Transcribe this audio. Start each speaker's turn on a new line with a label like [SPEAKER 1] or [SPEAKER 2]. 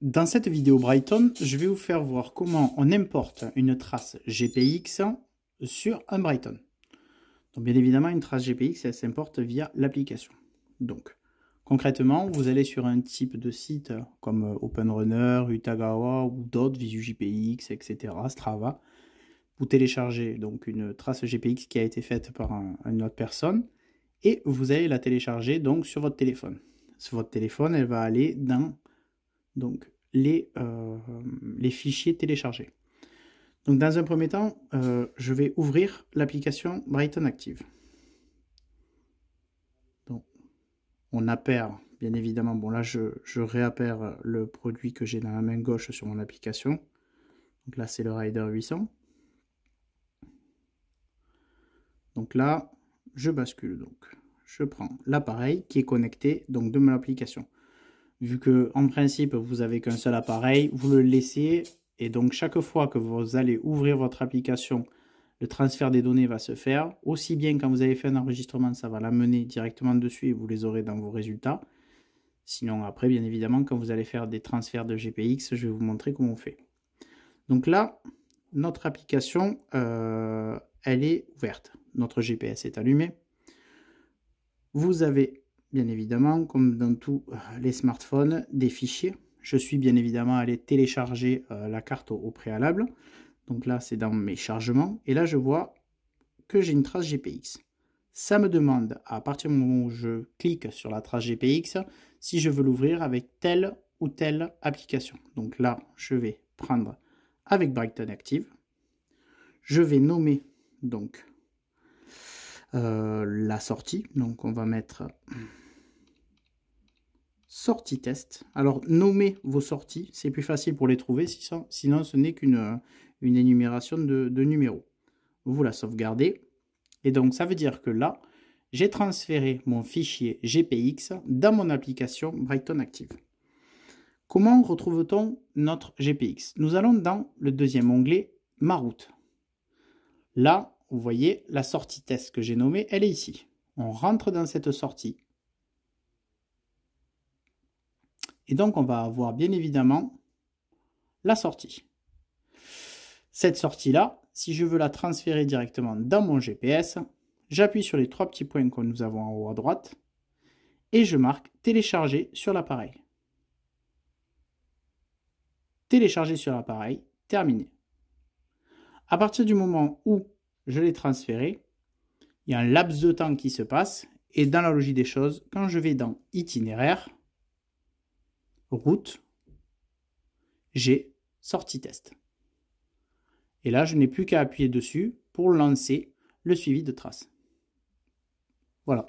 [SPEAKER 1] Dans cette vidéo Brighton, je vais vous faire voir comment on importe une trace GPX sur un Brighton. Donc bien évidemment, une trace GPX, elle s'importe via l'application. Donc concrètement, vous allez sur un type de site comme OpenRunner, Utagawa ou d'autres, VisuGPX, etc., Strava. Vous téléchargez donc une trace GPX qui a été faite par une autre personne et vous allez la télécharger donc sur votre téléphone. Sur votre téléphone, elle va aller dans donc les fichiers téléchargés. Donc dans un premier temps, je vais ouvrir l'application Brighton Active. Donc, on appare, bien évidemment, bon là je réappare le produit que j'ai dans la main gauche sur mon application. Donc là c'est le Rider 800. Donc là, je bascule, donc je prends l'appareil qui est connecté donc de mon application. Vu que en principe vous avez qu'un seul appareil, vous le laissez et donc chaque fois que vous allez ouvrir votre application, le transfert des données va se faire. Aussi bien quand vous avez fait un enregistrement, ça va l'amener directement dessus et vous les aurez dans vos résultats. Sinon après, bien évidemment, quand vous allez faire des transferts de GPX, je vais vous montrer comment on fait. Donc là, notre application, elle est ouverte. Notre GPS est allumé. Vous avez bien évidemment, comme dans tous les smartphones, des fichiers. Je suis bien évidemment allé télécharger la carte au préalable. Donc là, c'est dans mes chargements. Et là, je vois que j'ai une trace GPX. Ça me demande, à partir du moment où je clique sur la trace GPX, si je veux l'ouvrir avec telle ou telle application. Donc là, je vais prendre avec Brighton Active. Je vais nommer donc la sortie. Donc on va mettre sortie test. Alors nommez vos sorties, c'est plus facile pour les trouver, sinon ce n'est qu'une énumération de numéros. Vous la sauvegardez. Et donc ça veut dire que là, j'ai transféré mon fichier GPX dans mon application Brighton Active. Comment retrouve-t-on notre GPX? Nous allons dans le deuxième onglet, ma route. Là, vous voyez, la sortie test que j'ai nommée, elle est ici. On rentre dans cette sortie. Et donc, on va avoir bien évidemment la sortie. Cette sortie-là, si je veux la transférer directement dans mon GPS, j'appuie sur les trois petits points que nous avons en haut à droite et je marque télécharger sur l'appareil. Télécharger sur l'appareil, terminé. À partir du moment où je l'ai transféré, il y a un laps de temps qui se passe et dans la logique des choses, quand je vais dans itinéraire, route, j'ai sortie test. Et là, je n'ai plus qu'à appuyer dessus pour lancer le suivi de traces. Voilà.